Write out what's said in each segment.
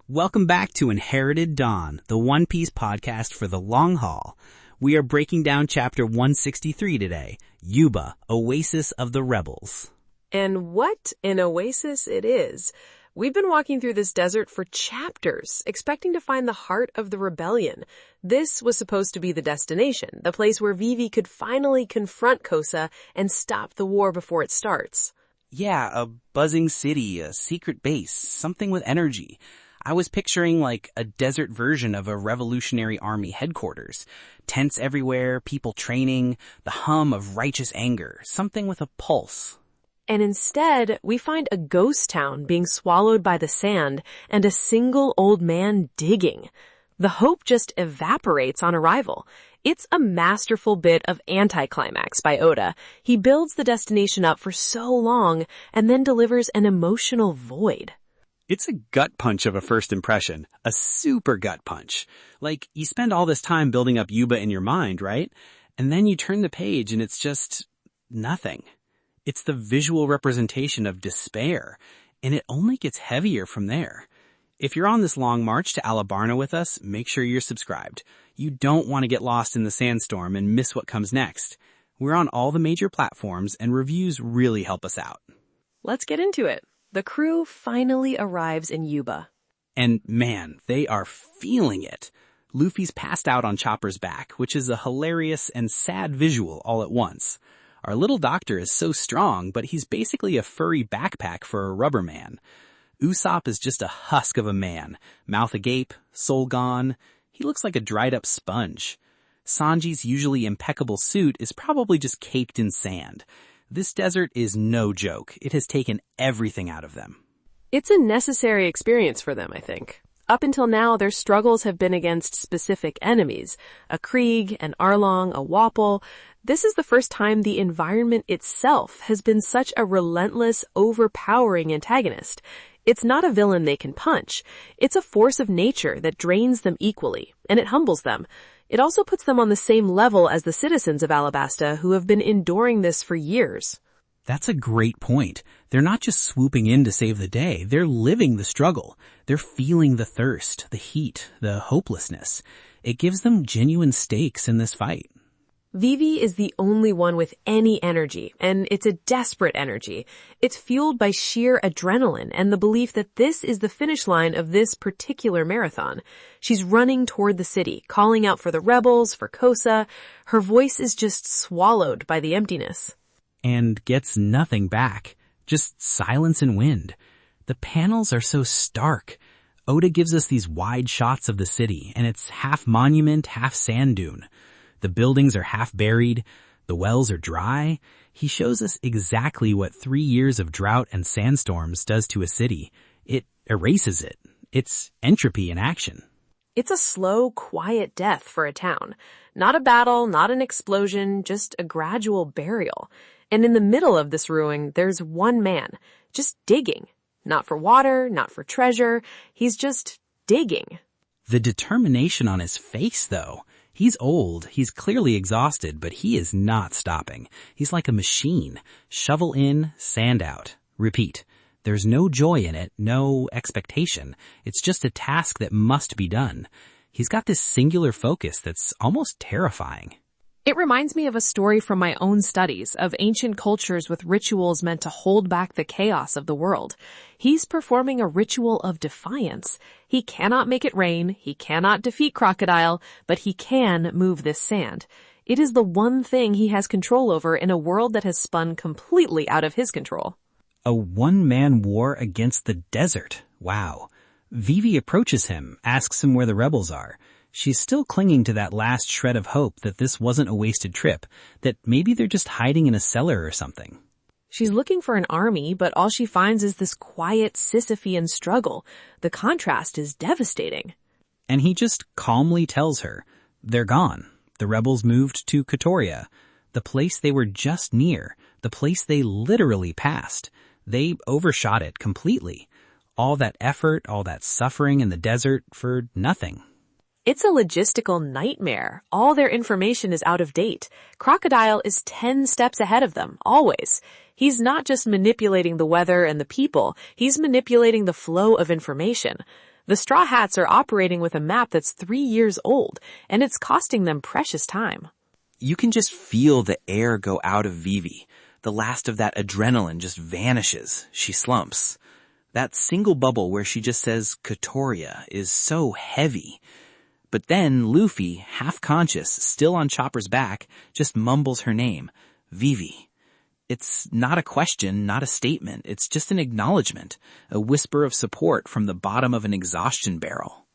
Welcome back to Inherited Dawn, the One Piece podcast for the long haul. We are breaking down chapter 163 today, Yuba, Oasis of the Rebels. And what an oasis it is. We've been walking through this desert for chapters, expecting to find the heart of the rebellion. This was supposed to be the destination, the place where Vivi could finally confront Koza and stop the war before it starts. Yeah, a buzzing city, a secret base, something with energy. I was picturing like a desert version of a Revolutionary Army headquarters. Tents everywhere, people training, the hum of righteous anger, something with a pulse. And instead, we find a ghost town being swallowed by the sand and a single old man digging. The hope just evaporates on arrival. It's a masterful bit of anticlimax by Oda. He builds the destination up for so long and then delivers an emotional void. It's a gut punch of a first impression, a super gut punch. Like, you spend all this time building up Yuba in your mind, right? And then you turn the page and it's just nothing. It's the visual representation of despair, and it only gets heavier from there. If you're on this long march to Alabarna with us, make sure you're subscribed. You don't want to get lost in the sandstorm and miss what comes next. We're on all the major platforms, and reviews really help us out. Let's get into it. The crew finally arrives in Yuba. And man, they are feeling it. Luffy's passed out on Chopper's back, which is a hilarious and sad visual all at once. Our little doctor is so strong, but he's basically a furry backpack for a rubber man. Usopp is just a husk of a man, mouth agape, soul gone. He looks like a dried up sponge. Sanji's usually impeccable suit is probably just caked in sand. This desert is no joke. It has taken everything out of them. It's a necessary experience for them, I think. Up until now, their struggles have been against specific enemies. A Krieg, an Arlong, a Wapol. This is the first time the environment itself has been such a relentless, overpowering antagonist. It's not a villain they can punch. It's a force of nature that drains them equally, and it humbles them. It also puts them on the same level as the citizens of Alabasta who have been enduring this for years. That's a great point. They're not just swooping in to save the day. They're living the struggle. They're feeling the thirst, the heat, the hopelessness. It gives them genuine stakes in this fight. Vivi is the only one with any energy, and it's a desperate energy. It's fueled by sheer adrenaline and the belief that this is the finish line of this particular marathon. She's running toward the city, calling out for the rebels, for Koza. Her voice is just swallowed by the emptiness. And gets nothing back. Just silence and wind. The panels are so stark. Oda gives us these wide shots of the city, and it's half monument, half sand dune. The buildings are half buried. The wells are dry. He shows us exactly what 3 years of drought and sandstorms does to a city. It erases it. It's entropy in action. It's a slow, quiet death for a town. Not a battle, not an explosion, just a gradual burial. And in the middle of this ruin, there's one man, just digging. Not for water, not for treasure. He's just digging. The determination on his face, though. He's old, he's clearly exhausted, but he is not stopping. He's like a machine. Shovel in, sand out. Repeat. There's no joy in it, no expectation. It's just a task that must be done. He's got this singular focus that's almost terrifying. It reminds me of a story from my own studies of ancient cultures with rituals meant to hold back the chaos of the world. He's performing a ritual of defiance. He cannot make it rain, he cannot defeat Crocodile, but he can move this sand. It is the one thing he has control over in a world that has spun completely out of his control. A one-man war against the desert. Wow. Vivi approaches him, asks him where the rebels are. She's still clinging to that last shred of hope that this wasn't a wasted trip, that maybe they're just hiding in a cellar or something. She's looking for an army, but all she finds is this quiet Sisyphean struggle. The contrast is devastating. And he just calmly tells her, they're gone. The rebels moved to Katoria, the place they were just near, the place they literally passed. They overshot it completely. All that effort, all that suffering in the desert for nothing. It's a logistical nightmare. All their information is out of date. Crocodile is 10 steps ahead of them, always. He's not just manipulating the weather and the people, he's manipulating the flow of information. The Straw Hats are operating with a map that's 3 years old, and it's costing them precious time. You can just feel the air go out of Vivi. The last of that adrenaline just vanishes. She slumps. That single bubble where she just says Katoria is so heavy. But then Luffy, half conscious, still on Chopper's back, just mumbles her name, Vivi. It's not a question, not a statement. It's just an acknowledgement, a whisper of support from the bottom of an exhaustion barrel.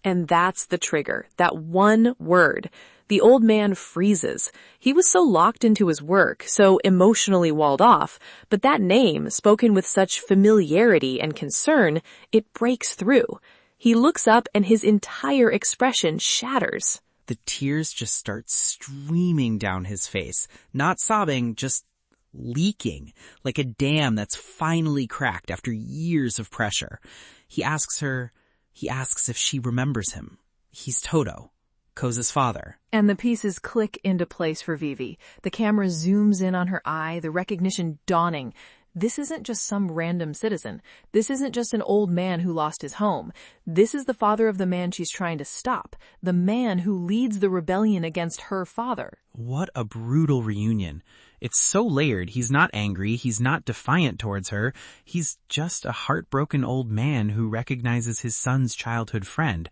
And that's the trigger, that one word. The old man freezes. He was so locked into his work, so emotionally walled off, but that name, spoken with such familiarity and concern, it breaks through. He looks up and his entire expression shatters. The tears just start streaming down his face, not sobbing, just leaking, like a dam that's finally cracked after years of pressure. He asks if she remembers him. He's Toto, Koza's father. And the pieces click into place for Vivi. The camera zooms in on her eye, the recognition dawning. This isn't just some random citizen. This isn't just an old man who lost his home. This is the father of the man she's trying to stop, the man who leads the rebellion against her father. What a brutal reunion. It's so layered. He's not angry. He's not defiant towards her. He's just a heartbroken old man who recognizes his son's childhood friend.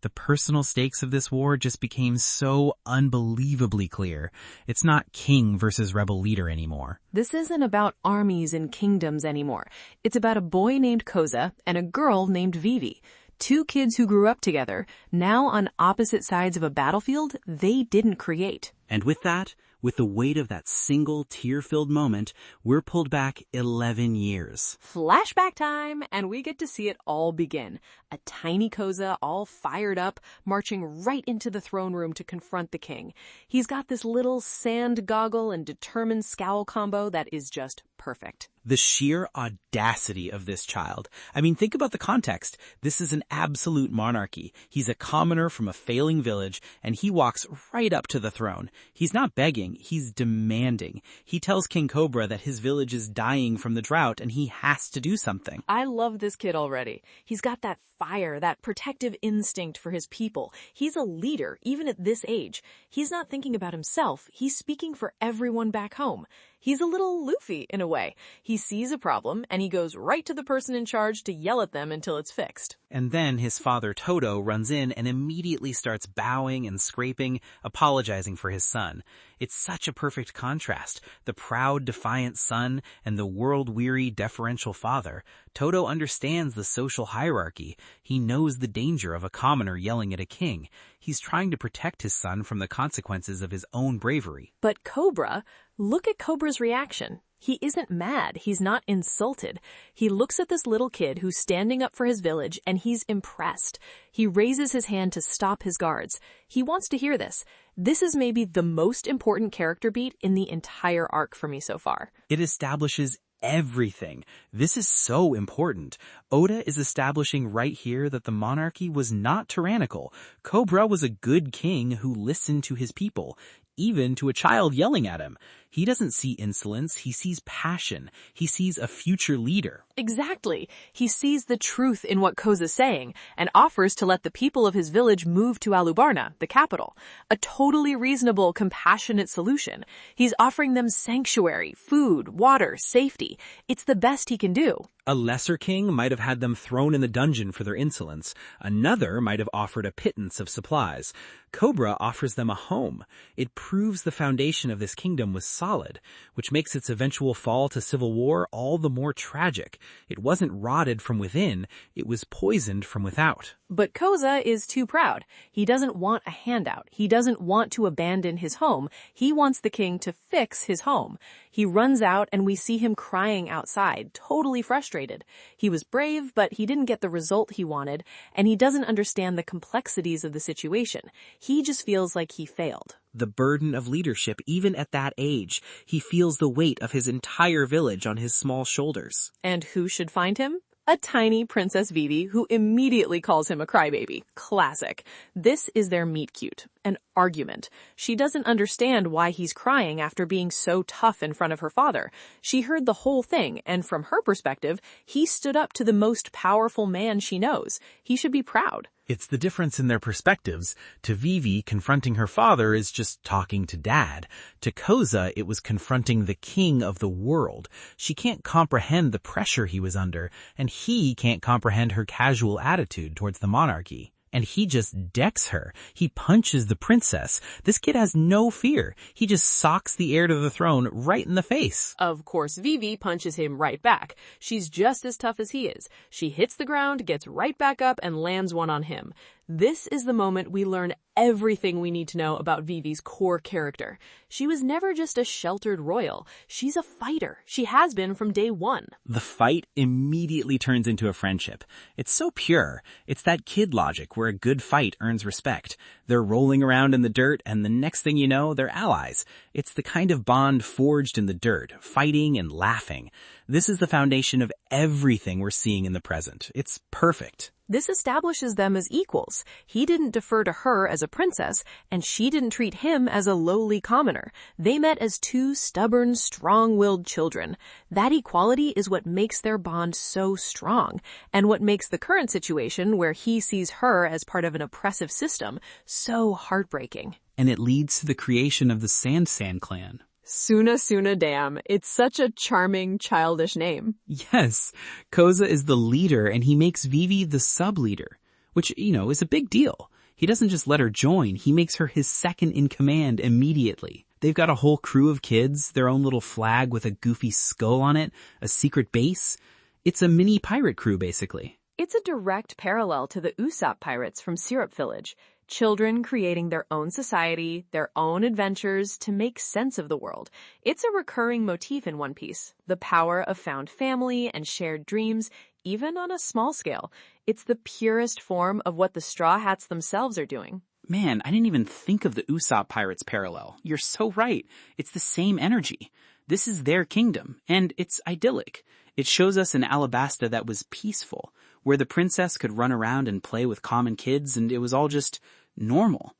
The personal stakes of this war just became so unbelievably clear. It's not king versus rebel leader anymore. This isn't about armies and kingdoms anymore. It's about a boy named Koza and a girl named Vivi. 2 kids who grew up together, now on opposite sides of a battlefield they didn't create. And with that, with the weight of that single tear-filled moment, we're pulled back 11 years. Flashback time, and we get to see it all begin. A tiny Koza, all fired up, marching right into the throne room to confront the king. He's got this little sand goggle and determined scowl combo that is just perfect. The sheer audacity of this child. I mean, think about the context. This is an absolute monarchy. He's a commoner from a failing village, and he walks right up to the throne. He's not begging, he's demanding. He tells King Cobra that his village is dying from the drought, and he has to do something. I love this kid already. He's got that fire, that protective instinct for his people. He's a leader, even at this age. He's not thinking about himself. He's speaking for everyone back home. He's a little Luffy, in a way. He sees a problem, and he goes right to the person in charge to yell at them until it's fixed. And then his father Toto runs in and immediately starts bowing and scraping, apologizing for his son. It's such a perfect contrast. The proud, defiant son and the world-weary, deferential father. Toto understands the social hierarchy. He knows the danger of a commoner yelling at a king. He's trying to protect his son from the consequences of his own bravery. But Cobra, look at Cobra's reaction. He isn't mad. He's not insulted. He looks at this little kid who's standing up for his village, and he's impressed. He raises his hand to stop his guards. He wants to hear this. This is maybe the most important character beat in the entire arc for me so far. It establishes everything. This is so important. Oda is establishing right here that the monarchy was not tyrannical. Cobra was a good king who listened to his people, even to a child yelling at him. He doesn't see insolence, he sees passion. He sees a future leader. Exactly. He sees the truth in what Koza's saying and offers to let the people of his village move to Alubarna, the capital. A totally reasonable, compassionate solution. He's offering them sanctuary, food, water, safety. It's the best he can do. A lesser king might have had them thrown in the dungeon for their insolence. Another might have offered a pittance of supplies. Cobra offers them a home. It proves the foundation of this kingdom was solid, which makes its eventual fall to civil war all the more tragic. It wasn't rotted from within, it was poisoned from without. But Koza is too proud. He doesn't want a handout. He doesn't want to abandon his home. He wants the king to fix his home. He runs out and we see him crying outside, totally frustrated. He was brave, but he didn't get the result he wanted, and he doesn't understand the complexities of the situation. He just feels like he failed. The burden of leadership, even at that age. He feels the weight of his entire village on his small shoulders. And who should find him? A tiny Princess Vivi who immediately calls him a crybaby. Classic. This is their meet-cute. An argument. She doesn't understand why he's crying after being so tough in front of her father. She heard the whole thing, and from her perspective, he stood up to the most powerful man she knows. He should be proud. It's the difference in their perspectives. To Vivi, confronting her father is just talking to Dad. To Koza, it was confronting the king of the world. She can't comprehend the pressure he was under, and he can't comprehend her casual attitude towards the monarchy. And he just decks her. He punches the princess. This kid has no fear. He just socks the heir to the throne right in the face. Of course, Vivi punches him right back. She's just as tough as he is. She hits the ground, gets right back up, and lands one on him. This is the moment we learn everything we need to know about Vivi's core character. She was never just a sheltered royal. She's a fighter. She has been from day one. The fight immediately turns into a friendship. It's so pure. It's that kid logic where a good fight earns respect. They're rolling around in the dirt, and the next thing you know, they're allies. It's the kind of bond forged in the dirt, fighting and laughing. This is the foundation of everything we're seeing in the present. It's perfect. This establishes them as equals. He didn't defer to her as a princess, and she didn't treat him as a lowly commoner. They met as two stubborn, strong-willed children. That equality is what makes their bond so strong, and what makes the current situation, where he sees her as part of an oppressive system, so heartbreaking. And it leads to the creation of the Sand clan. Suna Dam. It's such a charming, childish name. Yes, Koza is the leader and he makes Vivi the sub-leader, which, is a big deal. He doesn't just let her join, he makes her his second in command immediately. They've got a whole crew of kids, their own little flag with a goofy skull on it, a secret base. It's a mini pirate crew, basically. It's a direct parallel to the Usopp pirates from Syrup Village. Children creating their own society, their own adventures to make sense of the world. It's a recurring motif in One Piece. The power of found family and shared dreams, even on a small scale. It's the purest form of what the Straw Hats themselves are doing. Man, I didn't even think of the Usopp pirates parallel. You're so right. It's the same energy. This is their kingdom, and it's idyllic. It shows us an Alabasta that was peaceful, where the princess could run around and play with common kids, and it was all just normal.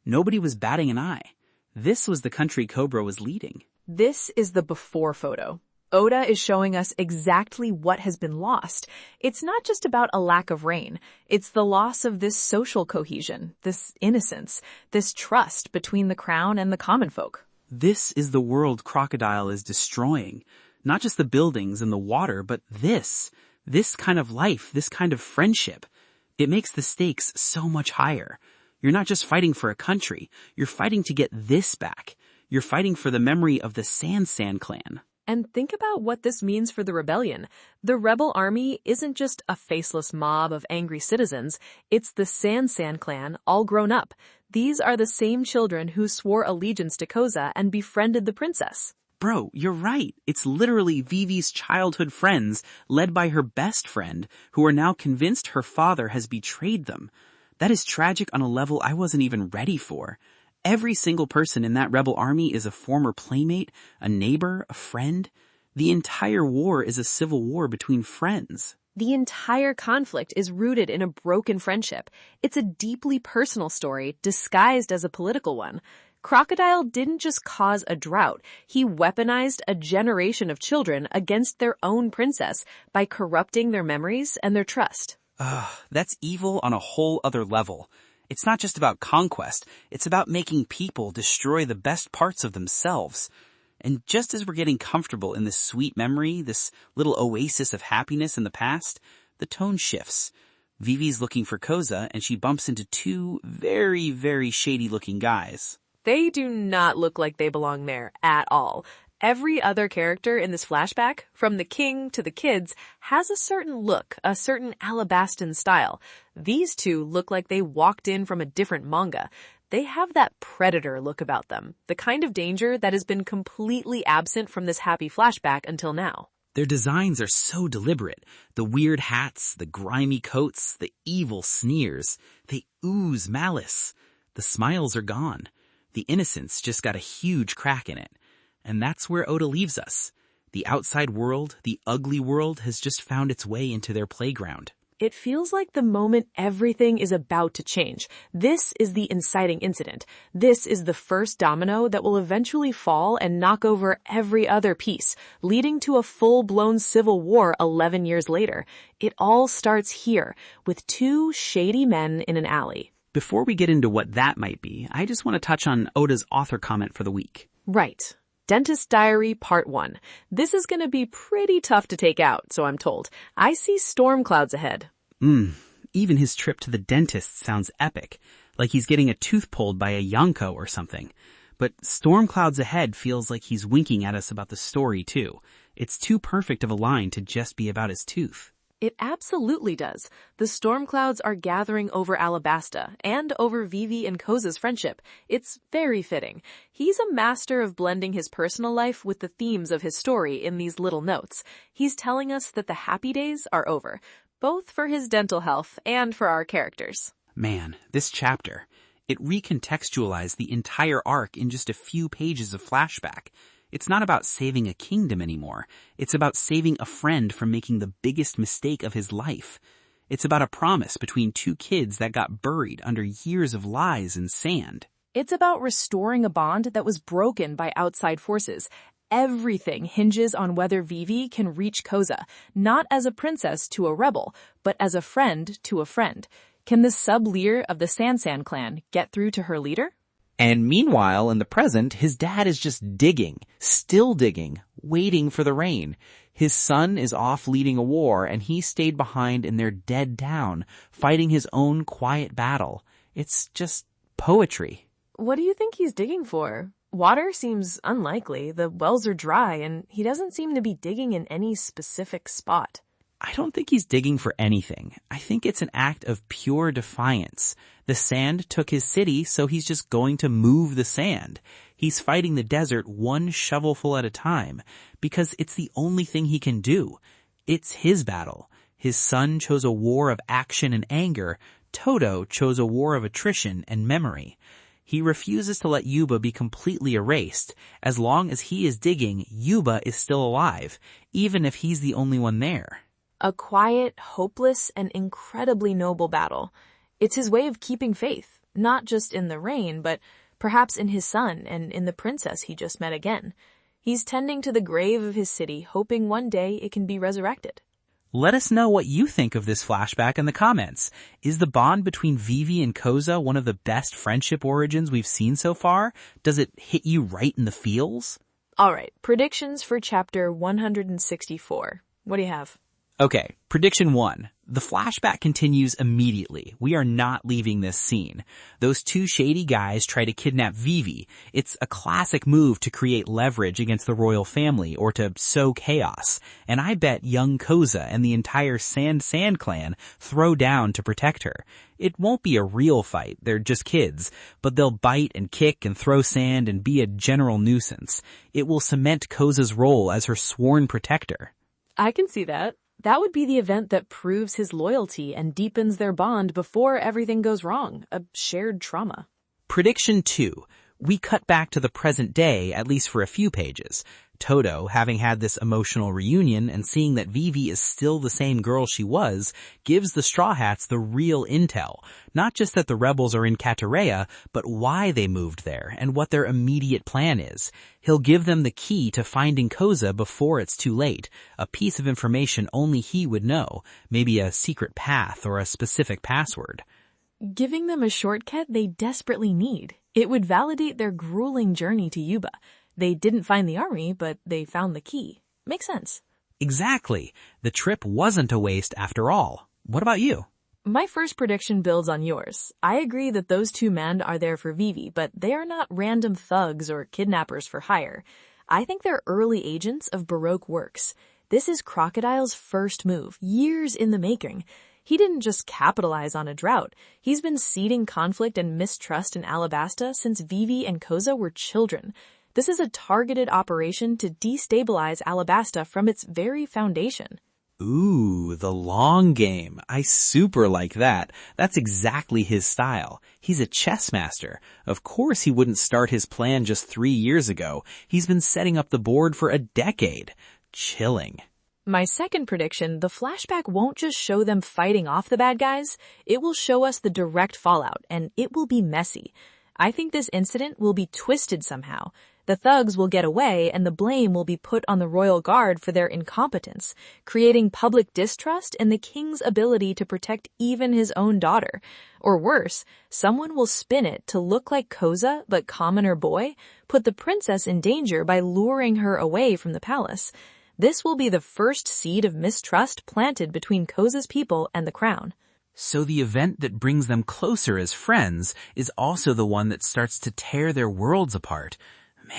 Nobody was batting an eye. This was the country Cobra was leading. This is the before photo. Oda is showing us exactly what has been lost. It's not just about a lack of rain. It's the loss of this social cohesion, this innocence, this trust between the crown and the common folk. This is the world Crocodile is destroying. Not just the buildings and the water, but this kind of life, this kind of friendship. It makes the stakes so much higher. You're not just fighting for a country. You're fighting to get this back. You're fighting for the memory of the Sand clan. And think about what this means for the rebellion. The rebel army isn't just a faceless mob of angry citizens. It's the Sand clan, all grown up. These are the same children who swore allegiance to Koza and befriended the princess. Bro, you're right. It's literally Vivi's childhood friends, led by her best friend, who are now convinced her father has betrayed them. That is tragic on a level I wasn't even ready for. Every single person in that rebel army is a former playmate, a neighbor, a friend. The entire war is a civil war between friends. The entire conflict is rooted in a broken friendship. It's a deeply personal story disguised as a political one. Crocodile didn't just cause a drought. He weaponized a generation of children against their own princess by corrupting their memories and their trust. That's evil on a whole other level. It's not just about conquest. It's about making people destroy the best parts of themselves. And just as we're getting comfortable in this sweet memory, this little oasis of happiness in the past, the tone shifts. Vivi's looking for Koza, and she bumps into two very, very shady-looking guys. They do not look like they belong there at all. Every other character in this flashback, from the king to the kids, has a certain look, a certain Alabastan style. These two look like they walked in from a different manga. They have that predator look about them, the kind of danger that has been completely absent from this happy flashback until now. Their designs are so deliberate. The weird hats, the grimy coats, the evil sneers. They ooze malice. The smiles are gone. The innocence just got a huge crack in it. And that's where Oda leaves us. The outside world, the ugly world, has just found its way into their playground. It feels like the moment everything is about to change. This is the inciting incident. This is the first domino that will eventually fall and knock over every other piece, leading to a full-blown civil war 11 years later. It all starts here, with two shady men in an alley. Before we get into what that might be, I just want to touch on Oda's author comment for the week. Right. Dentist Diary Part 1. This is going to be pretty tough to take out, so I'm told. I see storm clouds ahead. Even his trip to the dentist sounds epic, like he's getting a tooth pulled by a Yonko or something. But storm clouds ahead feels like he's winking at us about the story, too. It's too perfect of a line to just be about his tooth. It absolutely does. The storm clouds are gathering over Alabasta and over Vivi and Koza's friendship. It's very fitting. He's a master of blending his personal life with the themes of his story in these little notes. He's telling us that the happy days are over, both for his dental health and for our characters. Man, this chapter, it recontextualized the entire arc in just a few pages of flashback. It's not about saving a kingdom anymore. It's about saving a friend from making the biggest mistake of his life. It's about a promise between two kids that got buried under years of lies and sand. It's about restoring a bond that was broken by outside forces. Everything hinges on whether Vivi can reach Koza, not as a princess to a rebel, but as a friend to a friend. Can the sub-leader of the Sansan clan get through to her leader? And meanwhile, in the present, his dad is just digging, still digging, waiting for the rain. His son is off leading a war, and he stayed behind in their dead town, fighting his own quiet battle. It's just poetry. What do you think he's digging for? Water seems unlikely. The wells are dry, and he doesn't seem to be digging in any specific spot. I don't think he's digging for anything. I think it's an act of pure defiance. The sand took his city, so he's just going to move the sand. He's fighting the desert one shovelful at a time, because it's the only thing he can do. It's his battle. His son chose a war of action and anger. Toto chose a war of attrition and memory. He refuses to let Yuba be completely erased. As long as he is digging, Yuba is still alive, even if he's the only one there. A quiet, hopeless, and incredibly noble battle. It's his way of keeping faith, not just in the rain, but perhaps in his son and in the princess he just met again. He's tending to the grave of his city, hoping one day it can be resurrected. Let us know what you think of this flashback in the comments. Is the bond between Vivi and Koza one of the best friendship origins we've seen so far? Does it hit you right in the feels? All right, predictions for chapter 164. What do you have? Okay, prediction 1. The flashback continues immediately. We are not leaving this scene. Those two shady guys try to kidnap Vivi. It's a classic move to create leverage against the royal family or to sow chaos. And I bet young Koza and the entire Sand clan throw down to protect her. It won't be a real fight. They're just kids. But they'll bite and kick and throw sand and be a general nuisance. It will cement Koza's role as her sworn protector. I can see that. That would be the event that proves his loyalty and deepens their bond before everything goes wrong, a shared trauma. Prediction 2. We cut back to the present day, at least for a few pages. Toto, having had this emotional reunion and seeing that Vivi is still the same girl she was, gives the Straw Hats the real intel. Not just that the rebels are in Katerea, but why they moved there and what their immediate plan is. He'll give them the key to finding Koza before it's too late, a piece of information only he would know, maybe a secret path or a specific password. Giving them a shortcut they desperately need. It would validate their grueling journey to Yuba. They didn't find the army, but they found the key. Makes sense. Exactly. The trip wasn't a waste after all. What about you? My first prediction builds on yours. I agree that those two men are there for Vivi, but they are not random thugs or kidnappers for hire. I think they're early agents of Baroque works. This is Crocodile's first move, years in the making. He didn't just capitalize on a drought. He's been seeding conflict and mistrust in Alabasta since Vivi and Koza were children. This is a targeted operation to destabilize Alabasta from its very foundation. Ooh, the long game. I super like that. That's exactly his style. He's a chess master. Of course he wouldn't start his plan just 3 years ago. He's been setting up the board for a decade. Chilling. My second prediction, the flashback won't just show them fighting off the bad guys, it will show us the direct fallout, and it will be messy. I think this incident will be twisted somehow. The thugs will get away and the blame will be put on the royal guard for their incompetence, creating public distrust in the king's ability to protect even his own daughter. Or worse, someone will spin it to look like Koza but commoner boy, put the princess in danger by luring her away from the palace. This will be the first seed of mistrust planted between Koza's people and the crown. So the event that brings them closer as friends is also the one that starts to tear their worlds apart.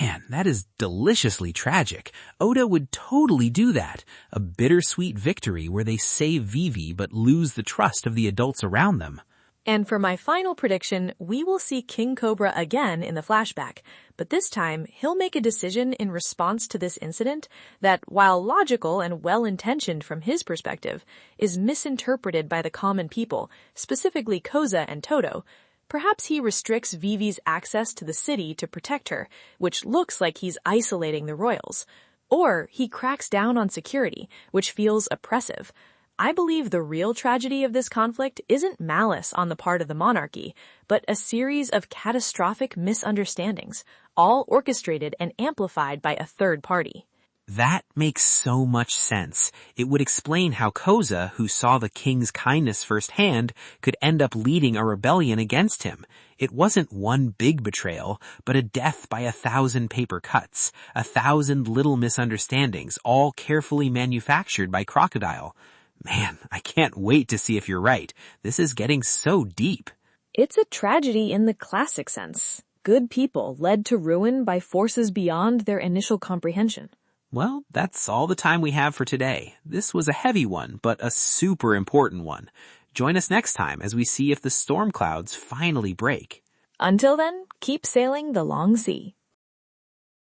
Man, that is deliciously tragic. Oda would totally do that. A bittersweet victory where they save Vivi but lose the trust of the adults around them. And for my final prediction, we will see King Cobra again in the flashback, but this time he'll make a decision in response to this incident that, while logical and well-intentioned from his perspective, is misinterpreted by the common people, specifically Koza and Toto. Perhaps he restricts Vivi's access to the city to protect her, which looks like he's isolating the royals. Or he cracks down on security, which feels oppressive. I believe the real tragedy of this conflict isn't malice on the part of the monarchy, but a series of catastrophic misunderstandings, all orchestrated and amplified by a third party. That makes so much sense. It would explain how Koza, who saw the king's kindness firsthand, could end up leading a rebellion against him. It wasn't one big betrayal, but a death by 1,000 paper cuts, 1,000 little misunderstandings, all carefully manufactured by Crocodile. Man, I can't wait to see if you're right. This is getting so deep. It's a tragedy in the classic sense. Good people led to ruin by forces beyond their initial comprehension. Well, that's all the time we have for today. This was a heavy one, but a super important one. Join us next time as we see if the storm clouds finally break. Until then, keep sailing the long sea.